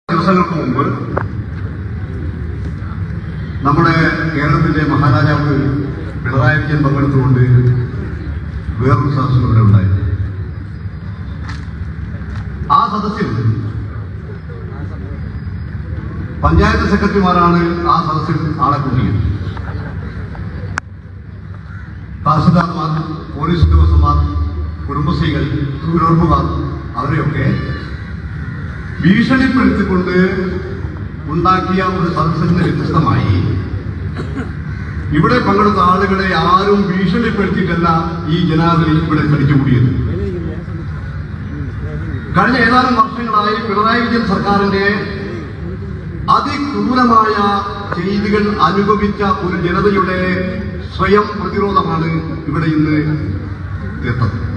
ദിവസങ്ങൾക്ക് മുമ്പ് നമ്മുടെ കേരളത്തിന്റെ മഹാരാജാവ് പിണറായി വിജയൻ പങ്കെടുത്തുകൊണ്ട് വേറൊരു സദസ്സും ഇവിടെ ഉണ്ടായി. ആ സദസ്സിൽ പഞ്ചായത്ത് സെക്രട്ടറിമാരാണ് ആ സദസ്സിൽ ആളെ കൂട്ടിയത്. തഹസിൽദാർമാർ, പോലീസ് ഉദ്യോഗസ്ഥന്മാർ, കുടുംബശ്രീകൾ, തൊഴിലുറപ്പുകാർ അവരെയൊക്കെ ഭീഷണിപ്പെടുത്തിക്കൊണ്ട് ഉണ്ടാക്കിയ ഒരു സദസ്സിന് വ്യത്യസ്തമായി ഇവിടെ പങ്കെടുത്ത ആളുകളെ ആരും ഭീഷണിപ്പെടുത്തിയിട്ടല്ല ഈ ജനാവലി ഇവിടെ തടിച്ചുകൂടിയത്. കഴിഞ്ഞ ഏതാനും വർഷങ്ങളായി പിണറായി വിജയൻ സർക്കാരിന്റെ അതിക്രൂരമായ ചെയ്തികൾ അനുഭവിച്ച ഒരു ജനതയുടെ സ്വയം പ്രതിരോധമാണ് ഇവിടെ ഇന്ന് എത്തുന്നത്.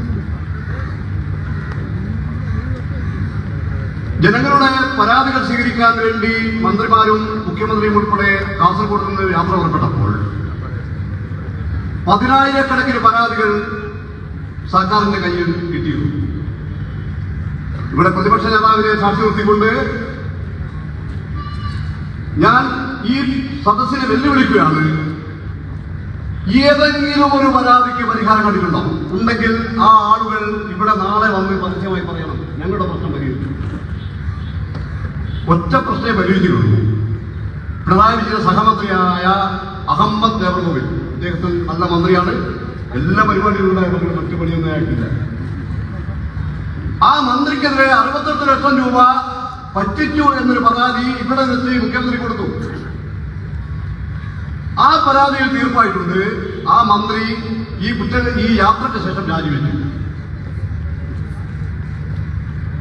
ജനങ്ങളുടെ പരാതികൾ സ്വീകരിക്കാൻ വേണ്ടി മന്ത്രിമാരും മുഖ്യമന്ത്രിയും ഉൾപ്പെടെ കാസർഗോഡ് നിന്ന് യാത്ര പുറപ്പെട്ടപ്പോൾ 10,000-കണക്കിന് പരാതികൾ സർക്കാരിന്റെ കയ്യിൽ കിട്ടിയിരുന്നു. ഇവിടെ പ്രതിപക്ഷ നേതാവിനെ സാക്ഷി നിർത്തിക്കൊണ്ട് ഞാൻ ഈ സദസ്സിനെ വെല്ലുവിളിക്കുകയാണ്. ഏതെങ്കിലും ഒരു പരാതിക്ക് പരിഹാരം കണ്ടിട്ടുണ്ടോ? ഉണ്ടെങ്കിൽ ആ ആളുകൾ ഇവിടെ നാളെ വന്ന് പരസ്യമായി പറയണം, ഞങ്ങളുടെ പ്രശ്നം പരിഹരിച്ചു. ഒറ്റ പ്രശ്നമേ പരിഹരിച്ചിട്ടുള്ളൂ. പിണറായി വിജയൻ സഹമന്ത്രിയായ അഹമ്മദ് ദേവർകോവിൽ, അദ്ദേഹത്തിന് നല്ല മന്ത്രിയാണ്, എല്ലാ പരിപാടികളും മറ്റു പണിയൊന്നും ആയിട്ടില്ല. ആ മന്ത്രിക്കെതിരെ 68 ലക്ഷം രൂപ പറ്റിച്ചു എന്നൊരു പരാതി ഇവിടെ വെച്ച് മുഖ്യമന്ത്രി കൊടുത്തു. ആ പരാതിയിൽ തീർപ്പായിട്ടുണ്ട്. ആ മന്ത്രി ഈ യാത്രയ്ക്ക് ശേഷം രാജിവെച്ചു.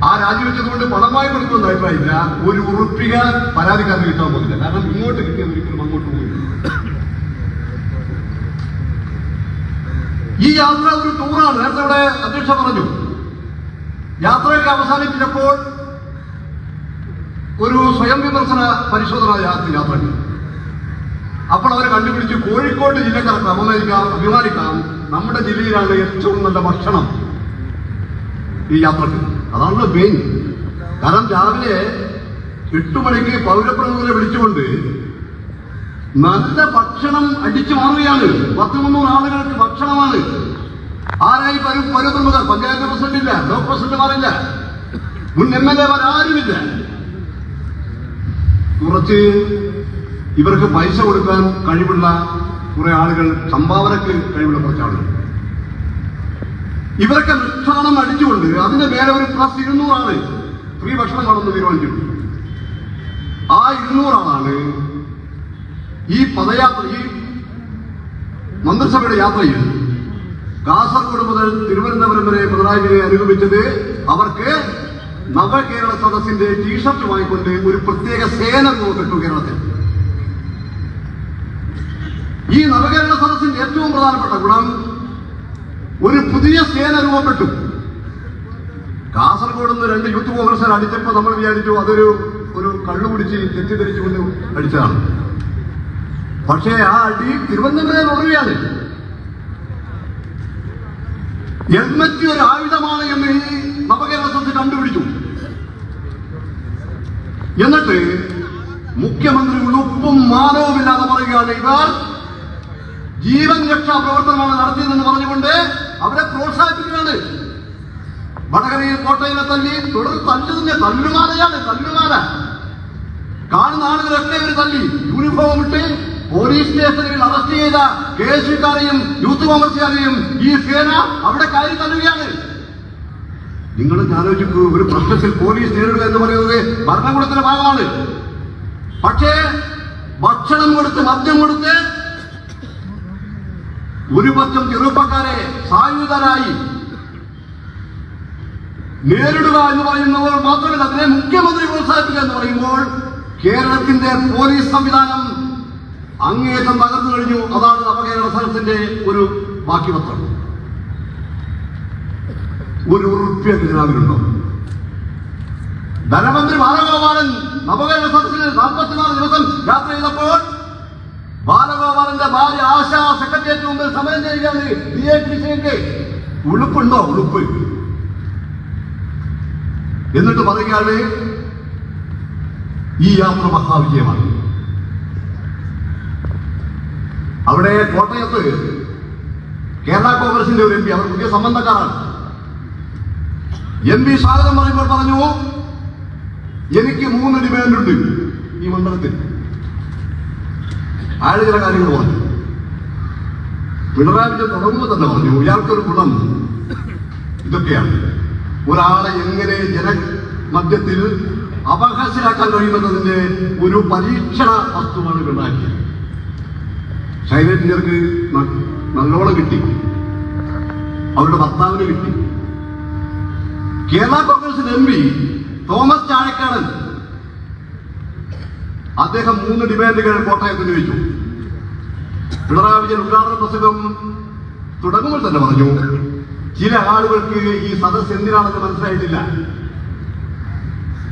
ആ രാജിവെച്ചതുകൊണ്ട് പണമായി കൊടുക്കുമെന്ന് അഭിപ്രായമില്ല. ഒരു ഉറുപ്പിക പരാതിക്കാരന് കിട്ടാൻ പോകുന്നില്ല. കാരണം ഇങ്ങോട്ട് കിട്ടിയത് ഒരിക്കലും അങ്ങോട്ട് പോകില്ല. ഈ യാത്ര ഒരു ടൂറാണ്. നേരത്തെ ഇവിടെ അധ്യക്ഷ പറഞ്ഞു, യാത്രയൊക്കെ അവസാനിപ്പിച്ചപ്പോൾ ഒരു സ്വയം വിമർശന പരിശോധന യാത്രയ്ക്ക്. അപ്പോൾ അവരെ കണ്ടുപിടിച്ച് കോഴിക്കോട് ജില്ലക്കാർക്ക് അഭിമാനിക്കാം, നമ്മുടെ ജില്ലയിലാണ് ഏറ്റവും നല്ല ഭക്ഷണം ഈ യാത്രക്ക്. അതാണല്ലോ മെയിൻ. കാരണം രാവിലെ 8 മണിക്ക് പൗരപ്രമുഖരെ വിളിച്ചുകൊണ്ട് നല്ല ഭക്ഷണം അടിച്ചു മാറുകയാണ്. 10-300 ആളുകൾക്ക് ഭക്ഷണമാണ്. ആരായി പൗരപ്രമുഖർ? പഞ്ചായത്ത് പ്രസിഡന്റില്ല, ബ്ലോക്ക് പ്രസിഡന്റുമാരില്ല, മുൻ MLA ആരുമില്ല. കുറച്ച് ഇവർക്ക് പൈസ കൊടുക്കാൻ കഴിവുള്ള കുറെ ആളുകൾ, സംഭാവനക്ക് കഴിവുള്ള കുറച്ച് ആളുകൾ, ഇവരൊക്കെ വൃക്ഷാണം അടിച്ചുകൊണ്ട് അതിന്റെ മേലെ ഒരു +200 ആള് ഫ്രീ ഭക്ഷണം കാണുമെന്ന് തീരുമാനിച്ചിട്ടുണ്ട്. ആ 200 ആളാണ് ഈ പദയാത്ര, ഈ മന്ത്രിസഭയുടെ യാത്രയിൽ കാസർഗോഡ് മുതൽ തിരുവനന്തപുരം വരെ പിണറായി വിജയനെ അനുഗമിച്ചത്. അവർക്ക് നവകേരള സദസ്സിന്റെ ടീഷർട്ട് വാങ്ങിക്കൊണ്ട് ഒരു പ്രത്യേക സേന രൂപപ്പെട്ടു കേരളത്തിൽ. ഈ നവകേരള സദസ്സിന്റെ ഏറ്റവും പ്രധാനപ്പെട്ട ഗുണം, ഒരു പുതിയ സേന രൂപപ്പെട്ടു. കാസർഗോഡ് നിന്ന് 2 യൂത്ത് കോൺഗ്രസ് അടിച്ചപ്പോൾ നമ്മൾ വിചാരിച്ചു അതൊരു കള്ളു കുടിച്ച് തെറ്റിദ്ധരിച്ചുകൊണ്ട് അടിച്ചതാണ്. പക്ഷേ ആ അടി തിരുവനന്തപുരം തുടരുകയാണ്. ഹെൽമറ്റ് ഒരു ആയുധമാണ് എന്ന് ഈ നവകേരള സദസ്സ് കണ്ടുപിടിച്ചു. എന്നിട്ട് മുഖ്യമന്ത്രി ഉളുപ്പും മാനവുമില്ലാതെ പറയുകയാണ്, ഇവർ ജീവൻ രക്ഷാ പ്രവർത്തനമാണ് നടത്തിയതെന്ന് പറഞ്ഞുകൊണ്ട് അവരെ പ്രോത്സാഹിപ്പിക്കുകയാണ്. വടകരയിൽ കോട്ടയിലെ തല്ലി, തുടർ തല്ലുന്ന തല്ലുമാലയാണ്, തല്ലുമാല. കാണുന്ന ആളുകളൊക്കെ ഇവർ തല്ലി. യൂണിഫോം ഇട്ട് പോലീസ് സ്റ്റേഷനിൽ അറസ്റ്റ് ചെയ്ത KSUക്കാരെയും യൂത്ത് കോൺഗ്രസുകാരെയും ഈ സേന അവിടെ കയറി തല്ലുകയാണ്. നിങ്ങൾ ആലോചിക്കൂ, ഒരു പ്രശ്നത്തിൽ പോലീസ് നേരിടുക എന്ന് പറയുന്നത് ഭരണകൂടത്തിന്റെ ഭാഗമാണ്. പക്ഷേ ഭക്ഷണം കൊടുത്ത്, മദ്യം കൊടുത്ത് ഒരു പറ്റം ചെറുപ്പക്കാരെ സായുധരായി നേരിടുക എന്ന് പറയുന്നവർ മാത്രമല്ല, അതിനെ മുഖ്യമന്ത്രി പ്രോത്സാഹിപ്പിക്കുക എന്ന് പറയുമ്പോൾ കേരളത്തിന്റെ പോലീസ് സംവിധാനം അങ്ങേയറ്റം തകർന്നു കഴിഞ്ഞു. അതാണ് നവകേരള സദസ്സിന്റെ ഒരു ബാക്കിപത്രം. ഒരു ഉറുപ്പ്യ ഖജനാവിലുണ്ടോ? ധനമന്ത്രി ബാലഗോപാലൻ നവകേരള സദസ്സിൽ 44 ദിവസം യാത്ര ചെയ്തപ്പോൾ ബാലഗോപാലന്റെ ഭാര്യ ആശ സെക്രട്ടേറിയറ്റ് മുമ്പിൽ സമരം ചെയ്യുകയാണ്. DAPCക്ക് ഉളുപ്പുണ്ടോ? ഉളുപ്പ്. എന്നിട്ട് പറയുകയാണ് ഈ യാത്ര മഹാവിജയമാണ്. അവിടെ കോട്ടയത്ത് കേരള കോൺഗ്രസിന്റെ ഒരു MP, അവർ പുതിയ സംബന്ധക്കാരാണ്. MP സ്വാഗതം പറയുമ്പോൾ പറഞ്ഞു, എനിക്ക് 3 ഡിമാൻഡുണ്ട് ഈ മണ്ഡലത്തിൽ. അയാൾ ചില കാര്യങ്ങൾ പറഞ്ഞു. പിണറായി വിജയൻ തുടങ്ങുമ്പോൾ തന്നെ പറഞ്ഞു, ഇയാൾക്കൊരു ഗുണം ഇതൊക്കെയാണ്: ഒരാളെ എങ്ങനെ ജനമധ്യത്തിൽ അപഹാസ്യരാക്കാൻ കഴിയുമെന്നതിന്റെ ഒരു പരീക്ഷണ വസ്തുവാണ് പിണറായി. ശൈലജർക്ക് നല്ലോണം കിട്ടി, അവരുടെ ഭർത്താവിന് കിട്ടി. കേരള കോൺഗ്രസിന്റെ MP തോമസ് ചാഴിക്കാടൻ, അദ്ദേഹം 3 ഡിമാൻഡുകൾ കോട്ടയത്ത് ഉന്നയിച്ചു. പിണറായി വിജയൻ ഉദ്ഘാടന പ്രസംഗം തുടങ്ങുമ്പോൾ തന്നെ പറഞ്ഞു, ചില ആളുകൾക്ക് ഈ സദസ് എന്തിനാണെന്ന് മനസ്സിലായിട്ടില്ല.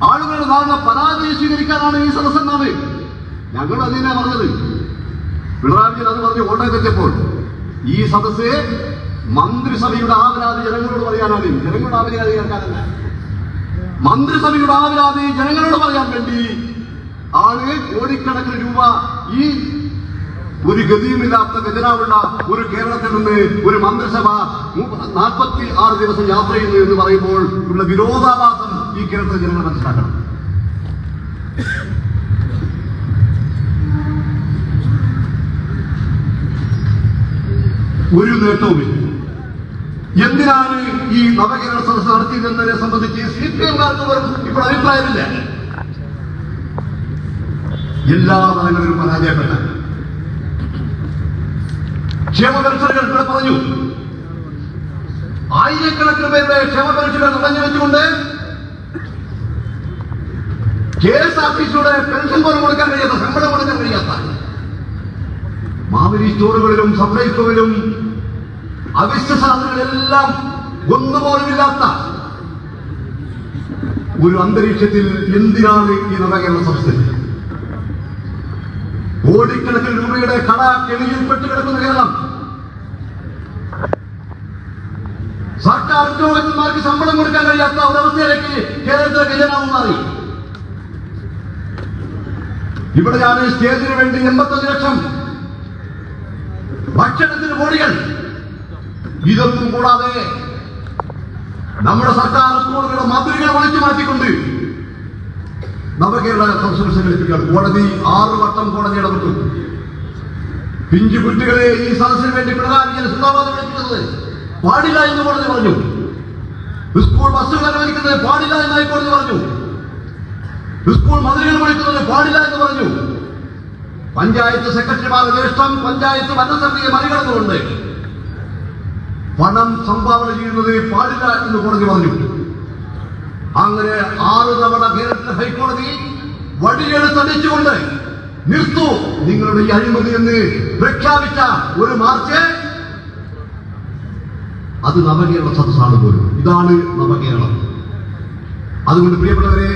ആളുകളുടെ നാളെ പരാജയം സ്വീകരിക്കാനാണ് ഈ സദസ് എന്നാണ് ഞങ്ങൾ അതിനെ പറഞ്ഞത്. പിണറായി വിജയൻ അത് പറഞ്ഞ് കോട്ടയത്തെത്തിയപ്പോൾ ഈ സദസ് മന്ത്രിസഭയുടെ ആവലാതി ജനങ്ങളോട് പറയാനാണ്. ജനങ്ങളുടെ ആവലാതി കേൾക്കാനല്ല, മന്ത്രിസഭയുടെ ആവലാതി ജനങ്ങളോട് പറയാൻ വേണ്ടി ആണ് കോടിക്കണക്കിന് രൂപ ഈ ഒരു ഗതിയുമില്ലാത്ത ഖജനാവുള്ള ഒരു കേരളത്തിൽ നിന്ന് ഒരു മന്ത്രിസഭ 46 ദിവസം യാത്ര ചെയ്യുന്നു എന്ന് പറയുമ്പോൾ ഉള്ള വിരോധാഭാസം ഈ കേരളത്തിലെ ജനങ്ങൾ മനസ്സിലാക്കണം. ഒരു നേട്ടവുമില്ല. എന്തിനാണ് ഈ നവകേരള സദസ്സ് നടത്തിയതെന്നതിനെ സംബന്ധിച്ച് CPM-കാർക്ക് ഇപ്പോൾ അഭിപ്രായമില്ല. എല്ലാ തലങ്ങളിലും പരാജയപ്പെട്ട ക്ഷേമ പെൻഷനുകൾ ഇവിടെ പറഞ്ഞു. ആയിരക്കണക്കിന് പേരുടെ ക്ഷേമ പെൻഷനുകൾ തടഞ്ഞു വെച്ചുകൊണ്ട് KSRTCയുടെ പെൻഷൻ പോലും കൊടുക്കാൻ കഴിയാത്ത, ശമ്പളം കൊടുക്കാൻ കഴിയാത്ത, മാവേലി സ്റ്റോറുകളിലും സപ്ലൈകോയിലും അവശ്യ സാധനങ്ങളെല്ലാം ഒന്നുപോലുമില്ലാത്ത ഒരു അന്തരീക്ഷത്തിൽ എന്തിനാണ് ഈ നവകേരള സംസ്ഥ? കോടിക്കണക്കിന് രൂപയുടെ കട കെണിയിൽപ്പെട്ട് കിടക്കുന്ന കേരളം, സർക്കാർ ഉദ്യോഗസ്ഥന്മാർക്ക് ശമ്പളം കൊടുക്കാൻ കഴിയാത്ത ഒരവസ്ഥയിലേക്ക് കേരളത്തിലെ ഖജനാവ് മാറി. ഇവിടെയാണ് സ്റ്റേജിന് വേണ്ടി 85 ലക്ഷം, ഭക്ഷണത്തിന് കോടികൾ. ഇതൊന്നും കൂടാതെ നമ്മുടെ സർക്കാർ സ്കൂളുകളുടെ മാതൃകകൾ ഒളിച്ചു മാറ്റിക്കൊണ്ട് നവകേരള സംസ്കൃതി സംഘടിപ്പിക്കുകയാണ്. കോടതി 6 വട്ടം കോടതി ഇടപെട്ടു. പിഞ്ചു കുട്ടികളെ ഈ സദസ്സിന് വേണ്ടി പിണറായി വിജയൻ സിന്ദാബാദ് വിളിക്കുന്നത് പാടില്ല എന്ന് കോടതി പറഞ്ഞു. സ്കൂൾ ബസ്സുകൾ അനുവദിക്കുന്നത് പാടില്ല എന്ന് ഹൈക്കോടതി പറഞ്ഞു. സ്കൂൾ മതിലുകൾ വിളിക്കുന്നത് പാടില്ല എന്ന് പറഞ്ഞു. പഞ്ചായത്ത് സെക്രട്ടറിമാരുടെ ഇഷ്ടം പഞ്ചായത്ത് ഭരണസമിതിയെ മറികടന്നുകൊണ്ട് പണം സംഭാവന ചെയ്യുന്നത് പാടില്ല എന്ന് കോടതി പറഞ്ഞു. അങ്ങനെ 6 തവണ കേരളത്തിലെ ഹൈക്കോടതി വടിയെടുത്തടിച്ചുകൊണ്ട് നിർത്തു നിങ്ങളുടെ ഈ അഴിമതി എന്ന് പ്രഖ്യാപിച്ച ഒരു മാർച്ച്, അത് നവകേരള സദസ്സാണ് പോലും. ഇതാണ് നവകേരളം. അതുകൊണ്ട് പ്രിയപ്പെട്ടവരെ,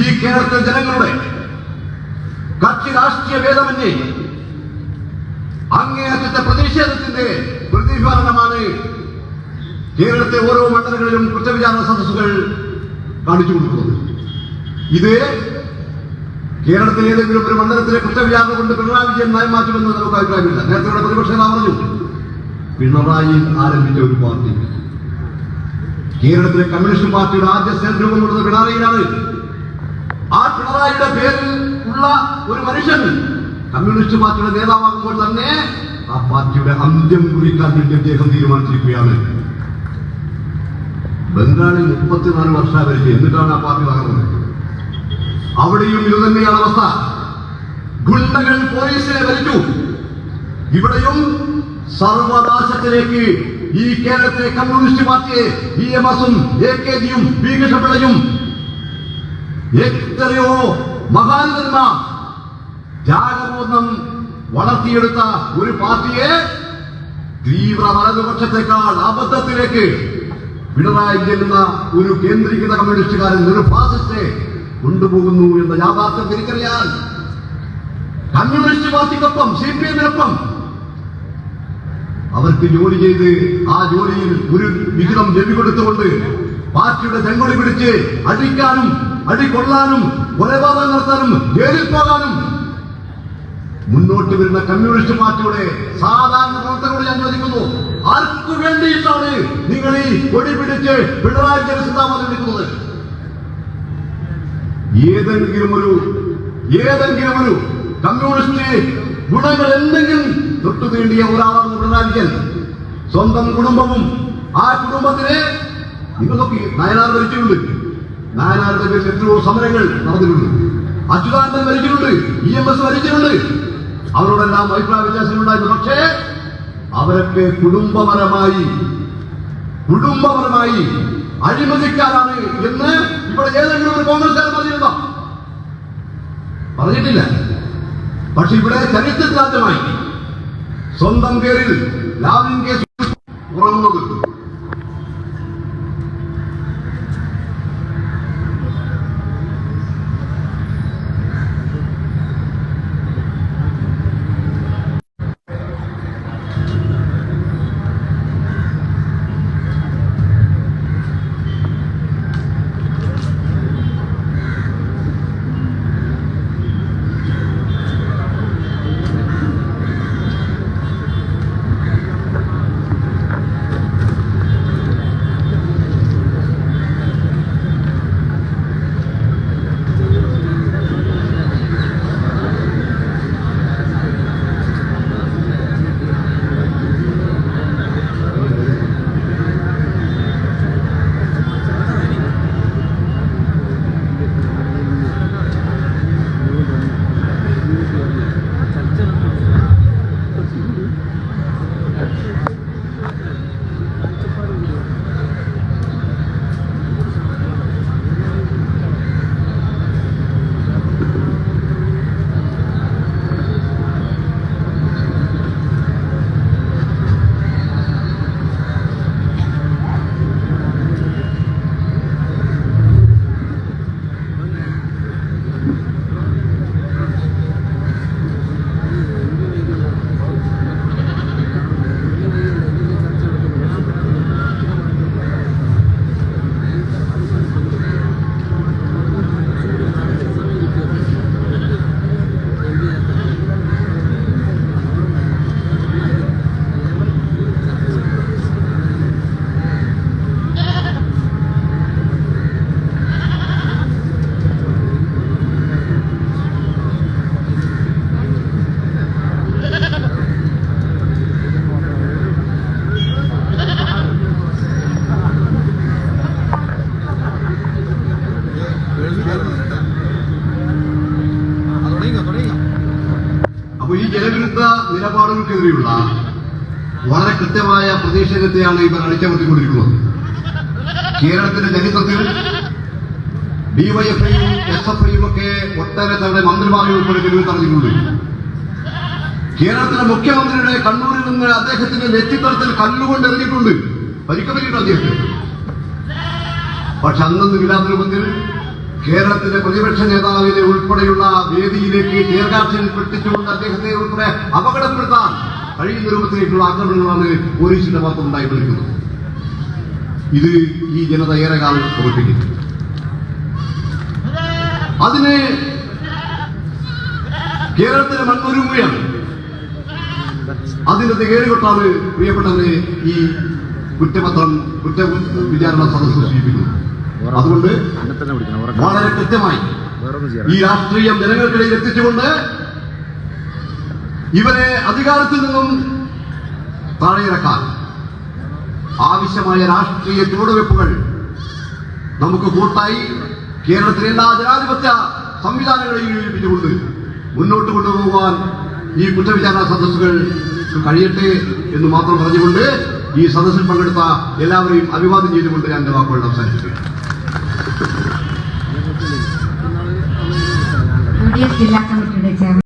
ഈ കേരളത്തിലെ ജനങ്ങളുടെ കക്ഷി രാഷ്ട്രീയ ഭേദമന്യേ അങ്ങേയറ്റത്തെ പ്രതിഷേധത്തിന്റെ പ്രതിഫലനമാണ് കേരളത്തെ ഓരോ മണ്ഡലങ്ങളിലും കുറ്റവിചാരണ സദസ്സുകൾ കാണിച്ചു കൊടുക്കുന്നത്. ഇത് കേരളത്തിലെ ഏതെങ്കിലും ഒരു മണ്ഡലത്തിലെ കുറ്റവിചാരണ കൊണ്ട് പിണറായി വിജയൻ നയം മാറ്റുമെന്ന് നമുക്ക് അഭിപ്രായമില്ല. നേരത്തെ പ്രതിപക്ഷ നേതാവ് പറഞ്ഞു, പിണറായി ആരംഭിച്ച ഒരു പാർട്ടി, കേരളത്തിലെ കമ്മ്യൂണിസ്റ്റ് പാർട്ടിയുടെ ആദ്യ സെൽ രൂപം കൊടുത്തത് പിണറായിയാണ്. ആ പിണറായിയുടെ പേരിൽ ഉള്ള ഒരു മനുഷ്യൻ കമ്മ്യൂണിസ്റ്റ് പാർട്ടിയുടെ നേതാവാകുമ്പോൾ തന്നെ ആ പാർട്ടിയുടെ അന്ത്യം കുറിക്കാൻ വേണ്ടി അദ്ദേഹം തീരുമാനിച്ചിരിക്കുകയാണ്. ബംഗാളിൽ 34 വർഷം ഭരിച്ചു, എന്നിട്ടാണ് ആ പാർട്ടി തകർന്നത്. അവിടെയും ഇത് തന്നെയാണ് അവസ്ഥ. ഗുണ്ടകൾ പോലീസിനെ ഭരിച്ചു. ഇവിടെയും സർവനാശത്തിലേക്ക് ഈ കേരളത്തിലെ കമ്മ്യൂണിസ്റ്റ് പാർട്ടിയെ BMS-ഉം AKG-യും പി കൃഷ്ണപിള്ളയും എത്രയോ മഹാന്മാർ ജാഗബോധം വളർത്തിയെടുത്ത ഒരു പാർട്ടിയെ തീവ്ര വലതുപക്ഷത്തെക്കാൾ അബദ്ധത്തിലേക്ക് പിണറായി വിജയൻ എന്ന ഒരു കേന്ദ്രീകൃത കമ്മ്യൂണിസ്റ്റുകാരൻ, ഒരു ഫാസിസ്റ്റ് കൊണ്ടുപോകുന്നു എന്ന യാഥാർത്ഥ്യം തിരിച്ചറിയാൻ കമ്മ്യൂണിസ്റ്റ് പാർട്ടിക്കൊപ്പം CPM-നൊപ്പം അവർക്ക് ജോലി ചെയ്ത് ആ ജോലിയിൽ ഒരു വിഹിതം ലഭിക്കൊടുത്തുകൊണ്ട് പാർട്ടിയുടെ ചെങ്കൊടി പിടിച്ച് അടിക്കാനും അടികൊള്ളാനും കൊലപാതകം നടത്താനും ജയിലിൽ പോകാനും മുന്നോട്ട് വരുന്ന കമ്മ്യൂണിസ്റ്റ് പാർട്ടിയുടെ സാധാരണ പ്രവർത്തകരോട് ഞാൻ ചോദിക്കുന്നു, ആർക്കു വേണ്ടിയിട്ടാണ് നിങ്ങൾ ഈ കൊടി പിടിച്ച് പിണറായി ജനസിദ്ധാന്തം എടുക്കുന്നത്? ഏതെങ്കിലും ഒരു കമ്മ്യൂണിസ്റ്റ് ഗുണങ്ങൾ എന്തെങ്കിലും തൊട്ടു തീണ്ടിയ ഒരാളാണ് പിണറായി വിജയൻ. സ്വന്തം കുടുംബവും ആ കുടുംബത്തിനെ നിങ്ങൾ നോക്കി, നായനാർ ഭരിച്ചിട്ടുണ്ട്, നായനാരുടെ പേരിൽ എത്രയോ സമരങ്ങൾ നടന്നിട്ടുണ്ട്, അച്യുതാനന്ദൻ ഭരിച്ചിട്ടുണ്ട്, EMS ഭരിച്ചിട്ടുണ്ട്, അവരോടെല്ലാം അഭിപ്രായ വ്യത്യാസങ്ങളുണ്ടായിരുന്നു. പക്ഷേ അവരൊക്കെ കുടുംബപരമായി അഴിമതിക്കാരാണ് എന്ന് ഇവിടെ ഏതെങ്കിലും ഒരു കോൺഗ്രസ്സുകാരൻ പറഞ്ഞിട്ടില്ല. പക്ഷെ ഇവിടെ ചരിത്രത്തിലാദ്യമായി സ്വന്തം പേരിൽ ലാവ്ലിൻ കേസ് ഉറങ്ങുന്നത്. അപ്പൊ ഈ ജനവിരുദ്ധ നിലപാടുകൾക്കെതിരെയുള്ള വളരെ കൃത്യമായ പ്രതിഷേധത്തെയാണ് ഇവർ അടിച്ചമർത്തിക്കൊണ്ടിരിക്കുന്നത്. കേരളത്തിന്റെ ചരിത്രത്തിൽ DYFI-യും SFI-യും ഒക്കെ ഒട്ടേറെ തവണ മന്ത്രിമാരെ ഉൾപ്പെടെ തെരുവിൽ തടഞ്ഞിട്ടുണ്ട്. കേരളത്തിലെ മുഖ്യമന്ത്രിയുടെ കണ്ണൂരിൽ നിന്ന് അദ്ദേഹത്തിന്റെ നെറ്റിത്തടത്തിൽ കല്ലുകൊണ്ട് എറിഞ്ഞിട്ടുണ്ട്, പരിക്കപറ്റിയിട്ട് അദ്ദേഹത്തെ. പക്ഷെ അന്നൊന്നും ഇല്ലാത്ത രൂപത്തിൽ കേരളത്തിലെ പ്രതിപക്ഷ നേതാവിനെ ഉൾപ്പെടെയുള്ള വേദിയിലേക്ക് ചേർക്കാഴ്ചയിൽ പെട്ടിച്ചുകൊണ്ട് അദ്ദേഹത്തെ ഉൾപ്പെടെ അപകടപ്പെടുത്താൻ കഴിയുന്ന രൂപത്തിലേക്കുള്ള ആക്രമണങ്ങളാണ് പോലീസിന്റെ ഭാഗത്ത് ഉണ്ടായിക്കൊണ്ടിരിക്കുന്നത്. ഇത് ഈ ജനത ഏറെ കാലം ഓർപ്പിക്കുന്നു. അതിന് കേരളത്തിലെ മണ്ണൊരുങ്ങുകയാണ്. അതിന്റെ തികേടുകൊട്ടാണ് പ്രിയപ്പെട്ടവരെ ഈ കുറ്റ വിചാരണ സദസ്സ് സൂചിപ്പിക്കുന്നത്. അതുകൊണ്ട് വളരെ കൃത്യമായി ഈ രാഷ്ട്രീയം ജനങ്ങൾക്കിടയിൽ എത്തിച്ചുകൊണ്ട് ഇവരെ അധികാരത്തിൽ നിന്നും താഴെയിറക്കാൻ ആവശ്യമായ രാഷ്ട്രീയ ചുവടുവെപ്പുകൾ നമുക്ക് കൂട്ടായി കേരളത്തിലെ എല്ലാ ജനാധിപത്യ സംവിധാനങ്ങളെയും ഏൽപ്പിച്ചുകൊണ്ട് മുന്നോട്ട് കൊണ്ടുപോകാൻ ഈ കുറ്റവിചാരണ സദസ്സുകൾ കഴിയട്ടെ എന്ന് മാത്രം പറഞ്ഞുകൊണ്ട് ഈ സദസ്സിൽ പങ്കെടുത്ത എല്ലാവരെയും അഭിവാദ്യം ചെയ്തുകൊണ്ട് ഞാൻ എന്റെ വാക്കുകൾ അവസാനിപ്പിക്കുകയാണ്. ജില്ലാ കമ്മിറ്റിയുടെ